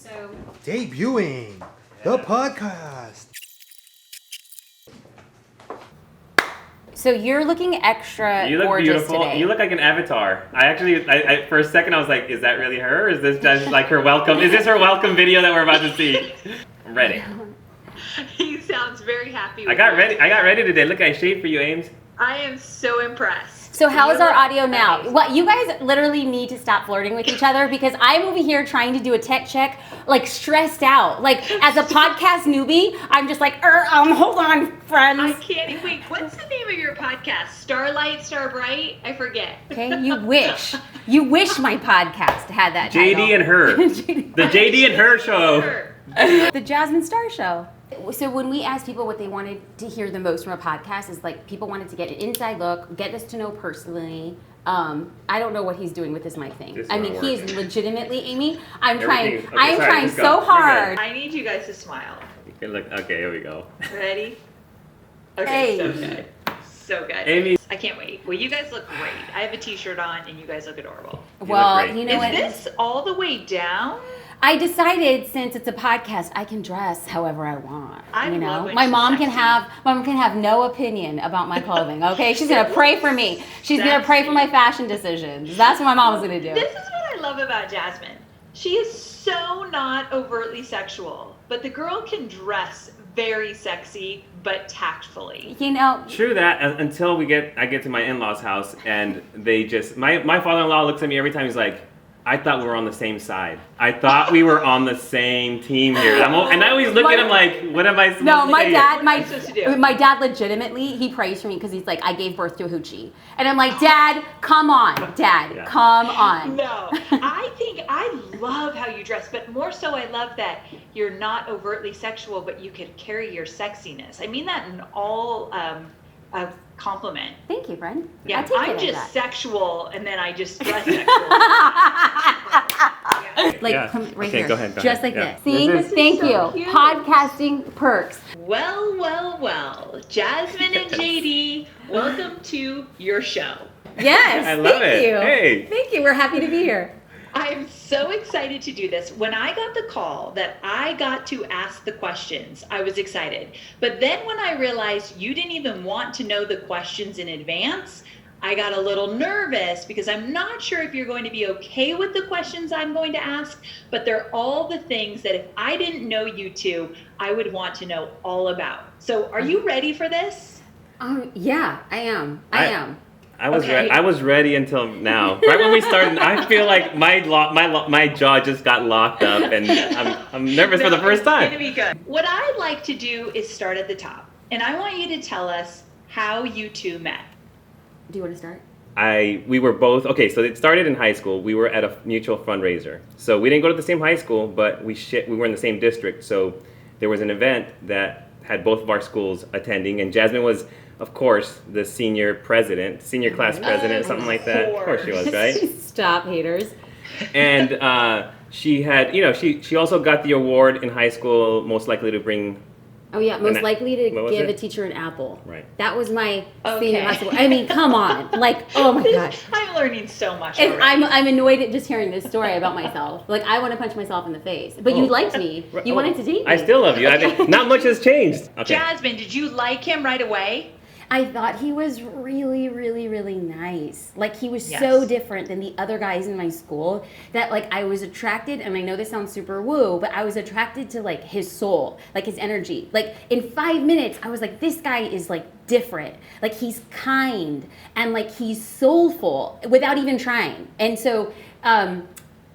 So debuting the podcast. So you're looking extra You look gorgeous beautiful. today. You look like an avatar. I for a second I was like, is that really her? Or is this just like her welcome? Is this her welcome video that we're about to see? I'm ready. He sounds very happy. I got ready today. Look, I shaved for you, Ames. I am so impressed. So how is our audio now? amazing. What you guys literally need to stop flirting with each other because I'm over here trying to do a tech check, like stressed out. Like as a podcast newbie, I'm just like, hold on, friends. I can't wait. What's the name of your podcast? Starlight, Starbright? I forget. Okay, you wish my podcast had that JD title. and her. The JD and her show. The Jasmine Star Show. So when we asked people what they wanted to hear the most from a podcast, is like people wanted to get an inside look, get us to know personally. I don't know what he's doing with this mic thing. I mean, he is legitimately, Amy. I'm trying so hard. I need you guys to smile. You can look. Okay, here we go. Ready? Okay, Hey. so good. So good. Amy. I can't wait. Well, you guys look great. I have a t-shirt on and you guys look adorable. Well, look great. you know what? Is this all the way down? I decided since it's a podcast, I can dress however I want. I you know, love when my she's mom can sexy. have no opinion about my clothing. Okay, she's gonna pray for me. She's gonna pray for my fashion decisions. That's what my mom's gonna do. This is what I love about Jasmine. She is so not overtly sexual, but the girl can dress very sexy, but tactfully. You know, True that until I get to my in-laws' house and they just my father-in-law looks at me every time. He's like, I thought we were on the same side. I thought we were on the same team here. And I always look at him like, what am I supposed to say? my supposed to do? dad legitimately, he prays for me because he's like, I gave birth to a hoochie. And I'm like, Dad, come on. Dad, Yeah. come on. No, I love how you dress, but more so I love that you're not overtly sexual, but you can carry your sexiness. I mean that in all a compliment. Thank you, friend. Yeah, I take I'm it as just that. sexual, and then I just dress sexual. Like Yeah. come right Okay, here, go ahead, go just ahead. like Yeah. this. See, This is thank so you. cute. Podcasting perks. Well, well, well, Jasmine and JD, welcome to your show. Yes, I love thank it. you. Hey. Thank you. We're happy to be here. I'm so excited to do this. When I got the call that I got to ask the questions, I was excited. But then when I realized you didn't even want to know the questions in advance, I got a little nervous because I'm not sure if you're going to be okay with the questions I'm going to ask, but they're all the things that if I didn't know you two, I would want to know all about. So are you ready for this? Yeah, I am. I am. I was Okay. ready. I was ready until now. Right when we started, I feel like my jaw just got locked up, and I'm nervous for the first It's going to time. be good. What I'd like to do is start at the top. And I want you to tell us how you two met. Do you want to start? We were both okay. So it started in high school. We were at a mutual fundraiser. So we didn't go to the same high school, but we were in the same district. So there was an event that had both of our schools attending, and Jasmine was, of course, the senior class president, something like that. Of course she was, right? Stop, haters. And she had, she also got the award in high school, most likely to bring. Oh yeah, most likely to what was give it? a teacher an apple. Right. That was my Okay. senior high school. I mean, come on. Like, oh my god. I'm learning so much And already. I'm annoyed at just hearing this story about myself. Like, I want to punch myself in the face. But you liked me. You wanted to date me. I still love you. Not much has changed. Okay. Jasmine, did you like him right away? I thought he was really, really, really nice. Like, he was Yes. so different than the other guys in my school that, like, I was attracted, and I know this sounds super woo, but I was attracted to, like, his soul, like, his energy. Like, in 5 minutes, I was like, this guy is, like, different. Like, he's kind, and, like, he's soulful without even trying. And so,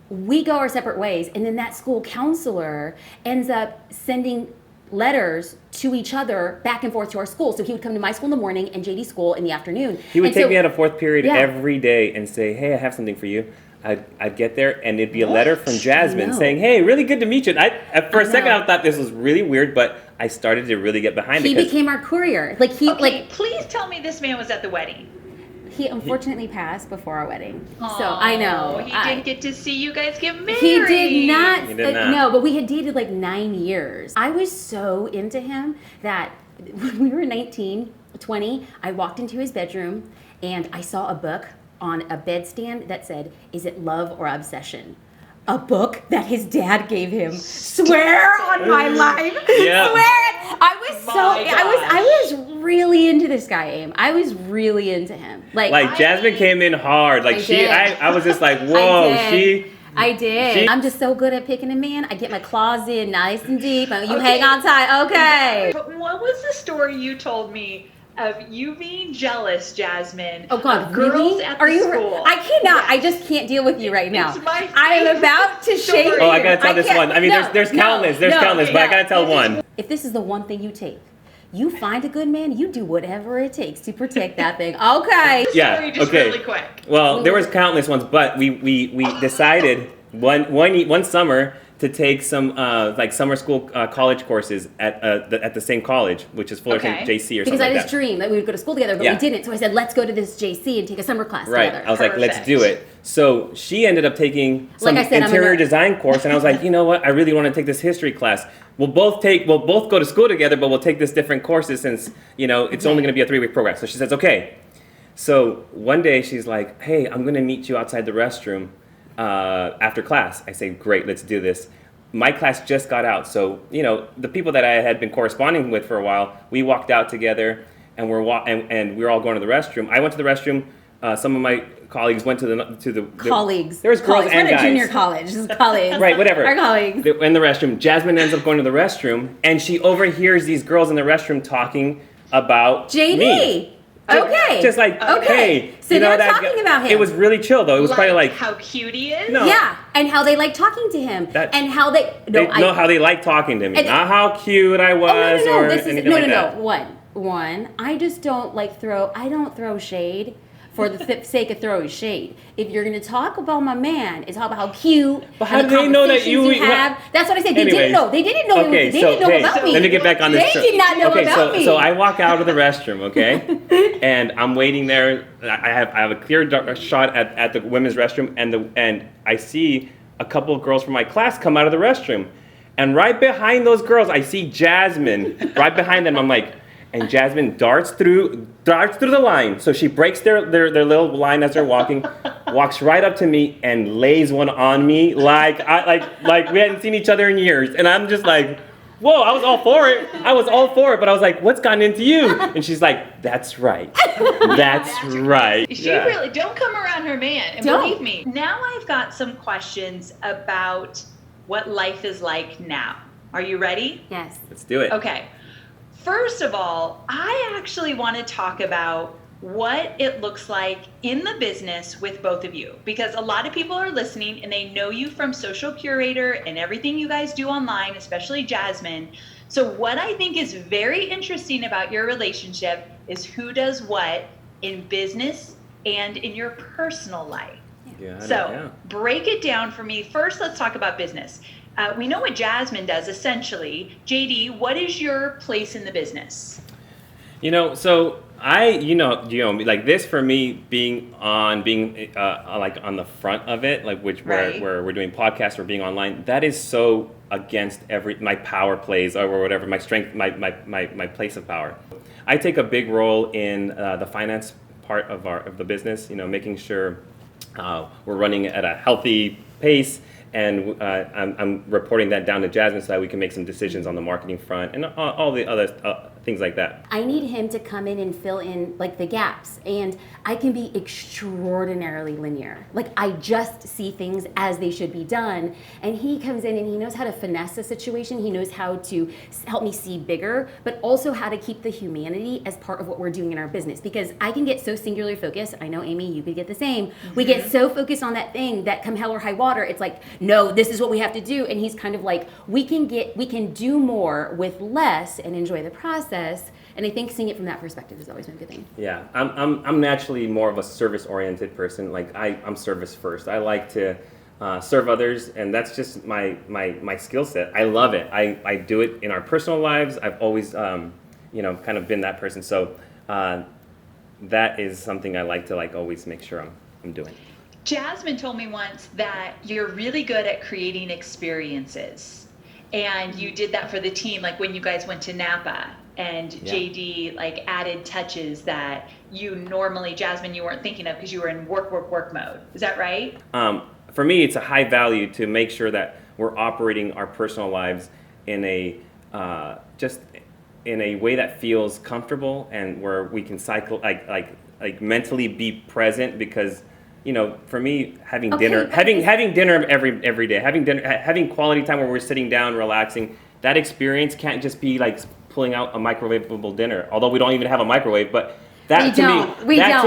we go our separate ways, and then that school counselor ends up sending letters to each other back and forth to our school. So he would come to my school in the morning and JD's school in the afternoon. He would And take so- me out of fourth period Yeah. every day and say, hey, I have something for you. I'd get there, and it'd be a letter from Jasmine know. saying, hey, really good to meet you. And for a second, know. I thought this was really weird, but I started to really get behind He it. 'cause became our courier. Like he, Okay, please tell me this man was at the wedding. he unfortunately passed before our wedding. So I know. He didn't get to see you guys get married. He did not. He did not. No, but we had dated like 9 years. I was so into him that when we were 19, 20, I walked into his bedroom and I saw a book on a bedstand that said, "Is it love or obsession?" a book that his dad gave him. Swear on my life. Yeah. Swear it. I was My I was really into this guy, Aim. I was really into him. Like Jasmine came in hard. Like I was just like, whoa, I did. I'm just so good at picking a man. I get my claws in nice and deep. You hang on tight. Okay. But what was the story you told me of you being jealous, Jasmine? Oh God, of girls really? at Are the you? school? I cannot. I just can't deal with you right now. It's my I am favorite about to story. shake. Oh, I gotta tell this one. I mean, No, there's countless. There's no, countless, but I gotta tell one. If this is the one thing you take, you find a good man, you do whatever it takes to protect that thing. Okay. Yeah. Story just Okay. really quick. Well, there was countless ones, but we decided one summer to take some like summer school college courses at the same college, which is Fullerton Okay. JC or Because something I like just that. dreamed that we would go to school together, but Yeah. we didn't. So I said, let's go to this JC and take a summer class Right. together. I was like, let's Perfect. do it. So she ended up taking some Like I said, I'm a interior nerd. design course, and I was like, you know what? I really want to take this history class. We'll both go to school together, but we'll take this different courses since it's only going to be a 3-week program. So she says, okay. So one day she's like, hey, I'm going to meet you outside the restroom after class. I say, great, let's do this. My class just got out, so the people that I had been corresponding with for a while, we walked out together, and we were all going to the restroom. I went to the restroom. Some of my colleagues went to the Colleagues. There was girls Colleagues. and We're in a guys. junior college. This is colleagues. Right, whatever. Our colleagues. They're in the restroom. Jasmine ends up going to the restroom, and she overhears these girls in the restroom talking about JD. me. Okay. Just like, Okay. hey, So they're that talking about him. It was really chill though. It was probably like how cute he is. No. Yeah, and how they like talking to him, and how they how they like talking to me, And- not how cute I was no. or This is anything like that. One. I just don't I don't throw shade for the sake of throwing shade. If you're gonna talk about my man, it's all about how cute. But how and do the they know that conversations you- have. That's what I said. They Anyways. didn't know. They didn't know. Okay, They so didn't know hey, about me. let me get back on this. They did not know okay, about me. so I walk out of the restroom, okay, and I'm waiting there. I have a clear shot at the women's restroom, and I see a couple of girls from my class come out of the restroom, and right behind those girls, I see Jasmine. Right behind them, I'm like, and Jasmine darts through the line. So she breaks their little line as they're walking, walks right up to me and lays one on me like we hadn't seen each other in years, and I'm just like. Whoa, I was all for it. But I was like, what's gotten into you? And she's like, that's right. That's right. She Yeah. really don't come around her man. And Don't. believe me, now I've got some questions about what life is like now. Are you ready? Yes. Let's do it. Okay. First of all, I actually want to talk about what it looks like in the business with both of you, because a lot of people are listening and they know you from Social Curator and everything you guys do online, especially Jasmine. So what I think is very interesting about your relationship is who does what in business and in your personal life. Yeah, So break it down for me. First, let's talk about business. We know what Jasmine does essentially. JD, what is your place in the business? So like this for me being like on the front of it, like Right. where we're doing podcasts or being online, that is so against my power plays or whatever, my strength, my place of power. I take a big role in the finance part of the business, making sure we're running at a healthy pace. And I'm reporting that down to Jasmine so that we can make some decisions on the marketing front and all the other things like that. I need him to come in and fill in like the gaps, and I can be extraordinarily linear. Like I just see things as they should be done, and he comes in and he knows how to finesse a situation. He knows how to help me see bigger, but also how to keep the humanity as part of what we're doing in our business, because I can get so singularly focused. I know, Amy, you could get the same. We get so focused on that thing that come hell or high water, it's like, no, this is what we have to do. And he's kind of like, we can do more with less and enjoy the process. And I think seeing it from that perspective has always been a good thing. Yeah, I'm naturally more of a service-oriented person. Like I'm service first. I like to serve others, and that's just my skill set. I love it. I do it in our personal lives. I've always kind of been that person. So that is something I like to always make sure I'm doing. Jasmine told me once that you're really good at creating experiences, and you did that for the team, like when you guys went to Napa and JD added touches that you normally, Jasmine, you weren't thinking of because you were in work mode. Is that right? for me, it's a high value to make sure that we're operating our personal lives in a just in a way that feels comfortable and where we can cycle like mentally be present, because for me, having dinner every day, having quality time where we're sitting down relaxing, that experience can't just be like pulling out a microwavable dinner, although we don't even have a microwave. But that to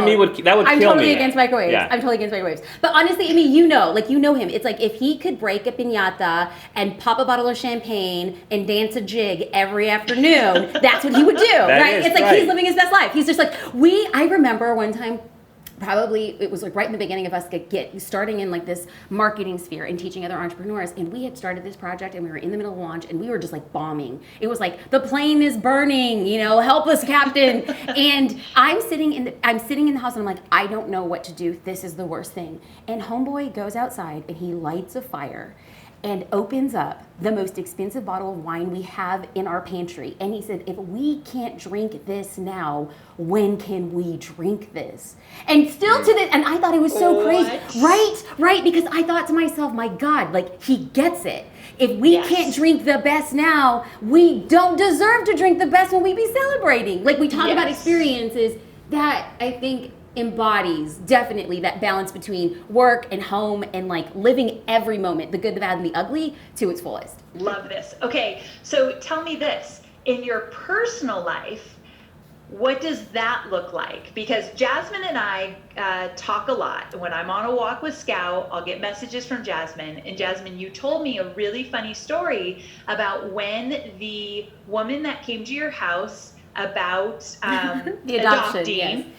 me would kill me. I'm totally against microwaves. Yeah. I'm totally against microwaves. But honestly, I mean, you know him. It's like if he could break a piñata and pop a bottle of champagne and dance a jig every afternoon, that's what he would do, right? It's like he's living his best life. He's just like, I remember one time, probably it was like right in the beginning of us starting in like this marketing sphere and teaching other entrepreneurs, and we had started this project and we were in the middle of launch and we were just like bombing. It was like the plane is burning, help us, captain. And I'm sitting in the house and I'm like, I don't know what to do. This is the worst thing. And homeboy goes outside and he lights a fire and opens up the most expensive bottle of wine we have in our pantry. And he said, if we can't drink this now, when can we drink this? And still to this, and I thought it was so crazy. Right, because I thought to myself, my God, like he gets it. If we can't drink the best now, we don't deserve to drink the best when we be celebrating. Like we talk about experiences, that I think embodies definitely that balance between work and home and like living every moment, the good, the bad, and the ugly, to its fullest. Love this. Okay, so tell me this. In your personal life, what does that look like? Because Jasmine and I talk a lot. When I'm on a walk with Scout, I'll get messages from Jasmine. And Jasmine, you told me a really funny story about when the woman that came to your house about the adoption, adopting,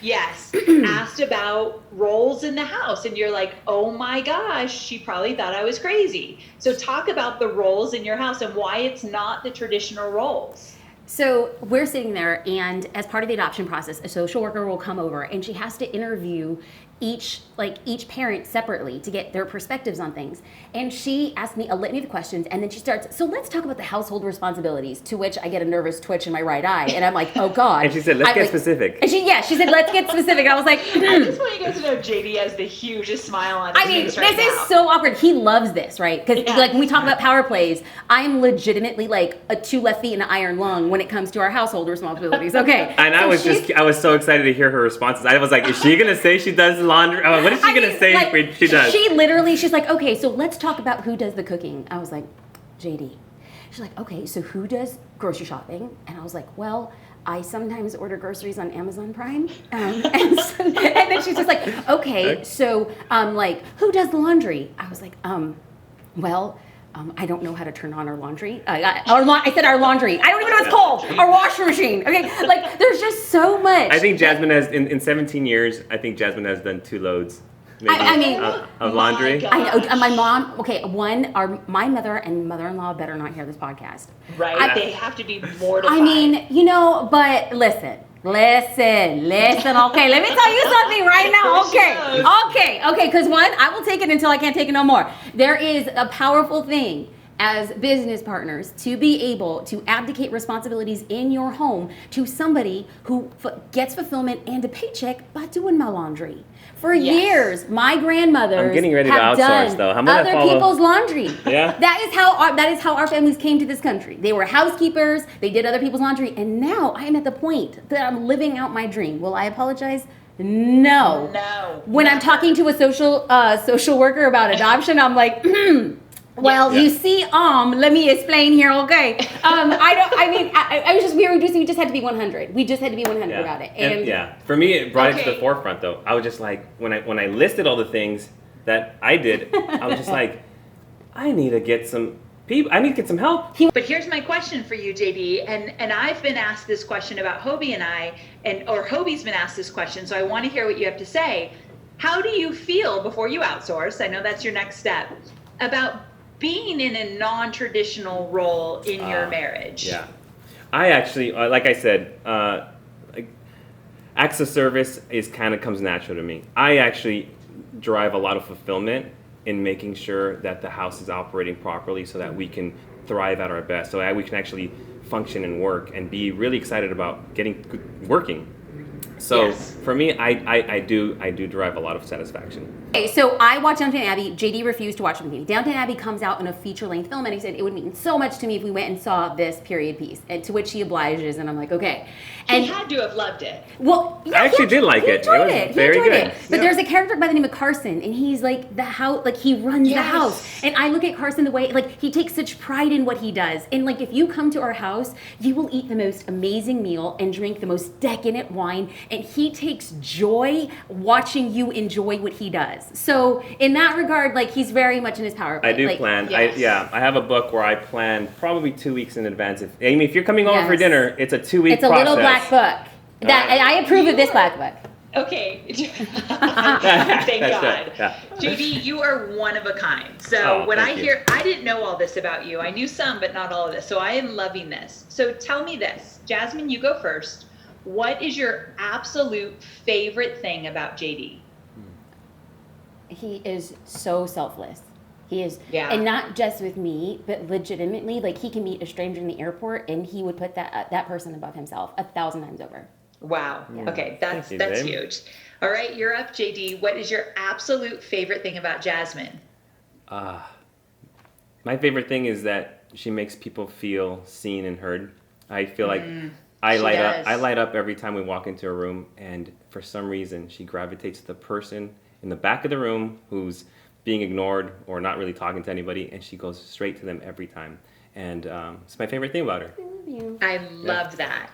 asked about roles in the house, and you're like, oh my gosh, she probably thought I was crazy. So talk about the roles in your house and why it's not the traditional roles. So we're sitting there, and as part of the adoption process, a social worker will come over and she has to interview each parent separately to get their perspectives on things. And she asked me a litany of questions, and then she starts, so let's talk about the household responsibilities, to which I get a nervous twitch in my right eye, and I'm like, oh God. And she said, let's get specific. And she said, let's get specific. And I was like, I just want you guys to know JD has the hugest smile on his face right now. This is so awkward. He loves this, right? Because like when we talk about power plays, I'm legitimately like a 2 left feet and an iron lung when it comes to our household responsibilities. Okay. And I was so excited to hear her responses. I was like, is she gonna say she does laundry? What is she gonna say when she does? She's like, okay, so let's talk about who does the cooking. I was like, JD. She's like, okay, so who does grocery shopping? And I was like, well, I sometimes order groceries on Amazon Prime. And then she's just like, okay, so like, who does the laundry? I was like, well, I don't know how to turn on our laundry. I said our laundry. I don't even know what it's called. Our washing machine. Okay, like there's just so much. I think Jasmine has, in 17 years, I think Jasmine has done 2 loads. Maybe, of laundry. I know. My mom. Okay, my mother and mother-in-law better not hear this podcast. Right. They have to be mortified. I mean, but listen. Okay, let me tell you something right now. Okay, because one, I will take it until I can't take it no more. There is a powerful thing as business partners to be able to abdicate responsibilities in your home to somebody who gets fulfillment and a paycheck by doing my laundry. For years, my grandmothers I'm getting ready to have outsource, done though. other people's laundry. Yeah. That is how our families came to this country. They were housekeepers. They did other people's laundry, and now I am at the point that I'm living out my dream. Will I apologize? No. When I'm talking to a social worker about adoption, I'm like, well, you see, let me explain here, okay? We just had to be 100. We just had to be 100 about it. And for me, it brought it to the forefront, though. I was just like, when I listed all the things that I did, I was just like, I need to get some people. I need to get some help. But here's my question for you, JD, and I've been asked this question about Hobie and I, or Hobie's been asked this question, so I want to hear what you have to say. How do you feel before you outsource? I know that's your next step, about being in a non-traditional role in your marriage. Yeah. I actually, like I said, acts of service comes natural to me. I actually derive a lot of fulfillment in making sure that the house is operating properly so that we can thrive at our best, so that we can actually function and work and be really excited about working. So for me, I do derive a lot of satisfaction. Okay, so I watched Downton Abbey. JD refused to watch it with me. Downton Abbey comes out in a feature-length film, and he said it would mean so much to me if we went and saw this period piece. And to which he obliges, and I'm like, okay. And He had to have loved it. well, yeah, I actually did like he it. enjoyed It was it. very he enjoyed good. it. But Yeah. there's a character by the name of Carson, and he's like the house, like he runs the Yes. house. And I look at Carson the way, like he takes such pride in what he does. And like if you come to our house, you will eat the most amazing meal and drink the most decadent wine, and he takes joy watching you enjoy what he does. So in that regard, like he's very much in his power. I do like, plan. yes. I have a book where I plan probably 2 weeks in advance. If Amy, if you're coming over for Yes. dinner, it's a 2-week It's a process. little black book. That I approve of this black book. Okay. Thank God. Yeah. JD, you are one of a kind. So Oh, when I thank you. hear, I didn't know all this about you. I knew some, but not all of this. So I am loving this. So tell me this. Jasmine, you go first. What is your absolute favorite thing about JD? He is so selfless. He is, Yeah. and not just with me, but legitimately, like he can meet a stranger in the airport, and he would put that person above himself 1,000 times over. Wow. Okay, that's Thank you, that's babe. huge. All right, you're up, JD. What is your absolute favorite thing about Jasmine? My favorite thing is that she makes people feel seen and heard. I feel like I she light does. up. I light up every time we walk into a room, and for some reason, she gravitates to the person in the back of the room who's being ignored or not really talking to anybody, and she goes straight to them every time. And it's my favorite thing about her. I love you. I love that.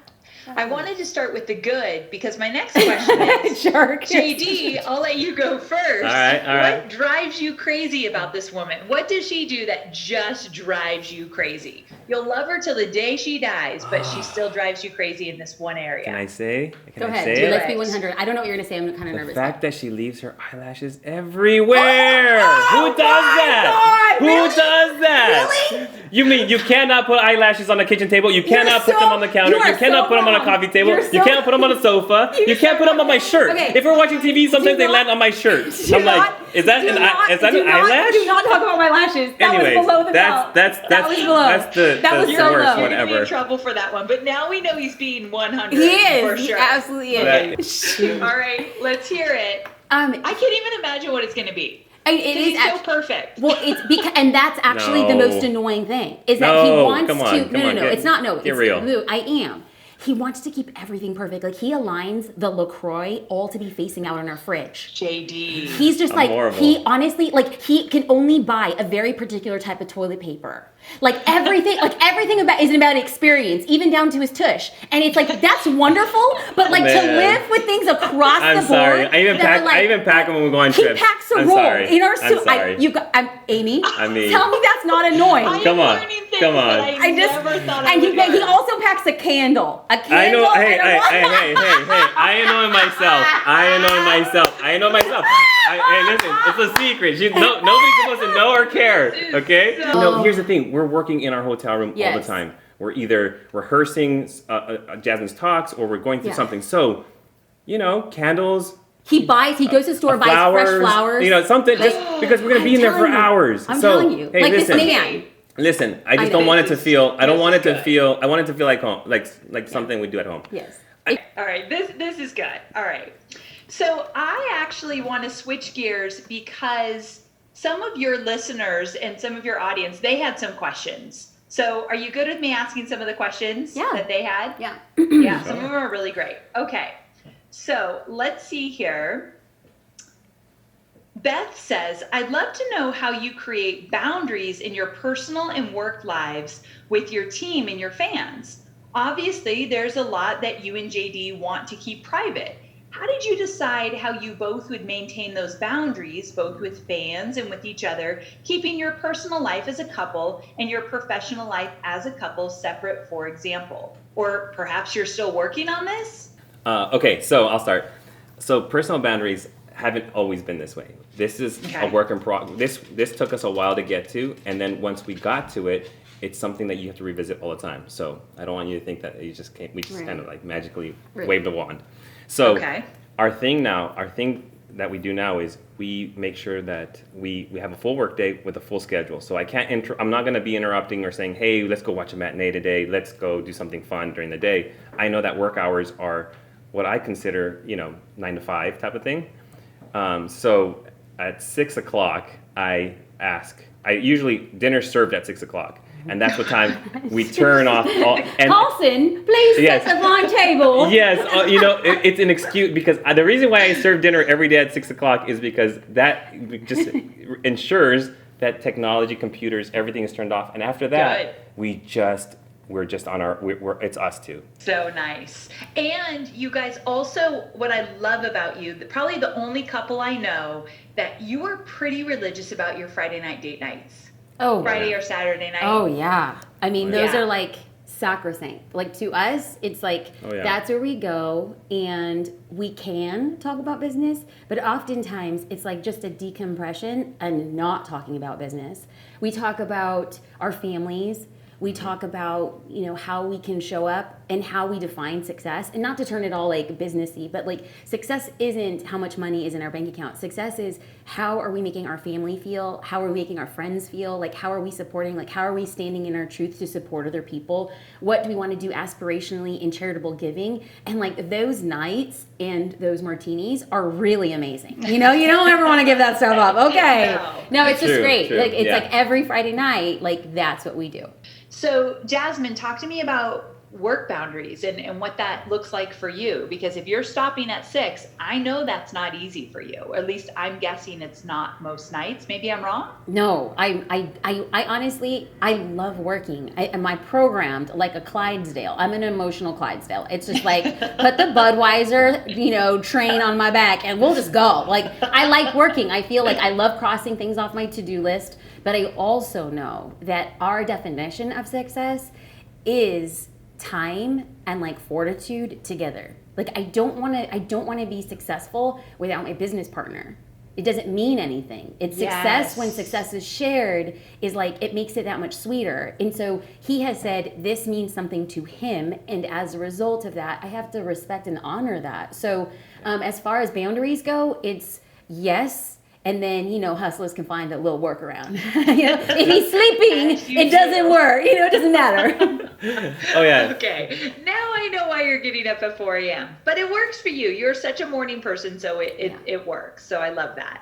I wanted to start with the good because my next question is, Sure. JD, I'll let you go first. All right. What drives you crazy about this woman? What does she do that just drives you crazy? You'll love her till the day she dies, but she still drives you crazy in this one area. Can I say? Can Go I ahead. say Dude, it? let's be 100. I don't know what you're gonna say. I'm kind of The nervous. fact that she leaves her eyelashes everywhere. Oh Who does that? God, Who really? does that? Really? You mean you cannot put eyelashes on the kitchen table? You cannot put so- them on the counter. you are You cannot so put them on a wrong. coffee table. You're You so- can't put them on a sofa. You You're can't so put them on my wrong. shirt. Okay. If we're watching TV, sometimes they not- land on my shirt. Do I'm like, not- is that do an not- is that do an not- eyelash? Do not talk about my lashes. That Anyways, was below the belt. that's that was below. that's the That was the so worst low. You're gonna be in whatever. trouble for that one, but now we know he's being 100. He is. For He sure. absolutely That- is. All right, let's hear it. I can't even imagine what it's going to be. It He's is so act- perfect. Well, it's because, and that's actually the No. most annoying thing is that he No, wants come on, to. come on, No, get- it's not. No, get it's real. No, I am. He wants to keep everything perfect. Like he aligns the LaCroix all to be facing out on our fridge. JD. He's just I'm like horrible. he honestly like he can only buy a very particular type of toilet paper. Like everything about isn't about experience, even down to his tush. And it's like that's wonderful, but like to Man. live with things across I'm the board. sorry. I even that are pack. like- I even pack them when we go on he trips. packs a I'm roll sorry. in our I'm suit. sorry. I'm Amy. I mean- tell me that's not annoying. I am Come on, learning things come on. that I I just never thought I and would he learn. also packs a candle. A I candle. know. Hey, and a hey, roll. hey, hey, hey, hey! I annoy myself. I know myself. Hey, listen, it's a secret. Nobody's supposed to know or care. Okay? So- No, here's the thing. We're working in our hotel room all Yes. the time. We're either rehearsing Jasmine's talks or we're going through Yeah. something. So, candles. He goes to the store, buys fresh flowers. something, just because we're gonna be in there for telling you. hours. I'm so, telling you. Hey, Like this listen, man. Listen, I just know. don't want it to feel. I don't This want is it to good. feel. I want it to feel like home, like something we do at home. Yes. All right, this is good. All right. So I actually want to switch gears because some of your listeners and some of your audience, they had some questions. So are you good with me asking some of the questions Yeah. that they had? Yeah. Yeah, some of them are really great. Okay. So let's see here. Beth says, I'd love to know how you create boundaries in your personal and work lives with your team and your fans. Obviously, there's a lot that you and JD want to keep private. How did you decide how you both would maintain those boundaries, both with fans and with each other, keeping your personal life as a couple and your professional life as a couple separate, for example? Or perhaps you're still working on this? Okay, so I'll start. So personal boundaries haven't always been this way. This is Okay. a work in progress. This took us a while to get to, and then once we got to it, it's something that you have to revisit all the time. So I don't want you to think that we just Right. kind of like magically Right. waved a wand. So Okay. our thing that we do now is we make sure that we have a full work day with a full schedule. So I'm not going to be interrupting or saying, hey, let's go watch a matinee today. Let's go do something fun during the day. I know that work hours are what I consider, 9 to 5 type of thing. So at 6 o'clock, I ask. Usually dinner's served at 6 o'clock, and that's what time we turn off all. And Carlson, please Yes. set the long table. yes, it's an excuse because the reason why I serve dinner every day at 6 o'clock is because that just ensures that technology, computers, everything is turned off, and after that, Good. we're just on our. It's us two. So nice. And you guys also, what I love about you, probably the only couple I know that you are pretty religious about your Friday night date nights. Oh, Friday or Saturday night. Oh yeah. I mean, those Yeah. are like sacrosanct. Like to us, it's like Oh, yeah. that's where we go and we can talk about business, but oftentimes it's like just a decompression and not talking about business. We talk about our families. We talk about, how we can show up and how we define success, and not to turn it all like businessy, but like success isn't how much money is in our bank account. Success is how are we making our family feel? How are we making our friends feel? Like how are we supporting? Like how are we standing in our truth to support other people? What do we want to do aspirationally in charitable giving? And like those nights and those martinis are really amazing. You don't ever want to give that stuff up. Okay. No, it's just True, great. true, Like it's yeah. like every Friday night, like that's what we do. So, Jasmine, talk to me about work boundaries and what that looks like for you. Because if you're stopping at 6, I know that's not easy for you. Or at least I'm guessing it's not most nights. Maybe I'm wrong. No, I honestly, I love working. Am I programmed like a Clydesdale? I'm an emotional Clydesdale. It's just like put the Budweiser, train on my back and we'll just go. Like I like working. I feel like I love crossing things off my to-do list. But I also know that our definition of success is time and like fortitude together. Like I don't want to be successful without my business partner. It doesn't mean anything. It's success when success is shared is like it makes it that much sweeter. And so he has said this means something to him, and as a result of that, I have to respect and honor that. So as far as boundaries go, it's yes. And then, hustlers can find a little workaround. If he's sleeping, it doesn't work. It doesn't matter. Oh yeah. Okay. Now I know why you're getting up at 4 a.m. But it works for you. You're such a morning person, so it works. So I love that.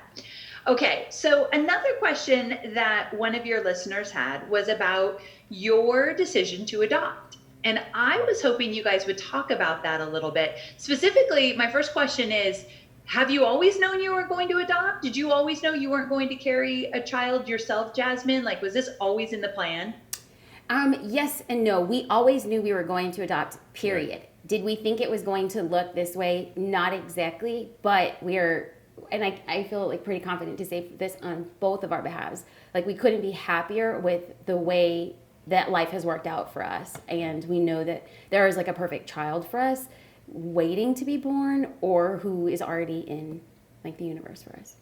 Okay. So another question that one of your listeners had was about your decision to adopt. And I was hoping you guys would talk about that a little bit. Specifically, my first question is, have you always known you were going to adopt? Did you always know you weren't going to carry a child yourself, Jasmine? Like, was this always in the plan? Yes and no. We always knew we were going to adopt, period. Right. Did we think it was going to look this way? Not exactly, but and I feel like pretty confident to say this on both of our behalves. Like we couldn't be happier with the way that life has worked out for us. And we know that there is like a perfect child for us waiting to be born or who is already in like the universe for us.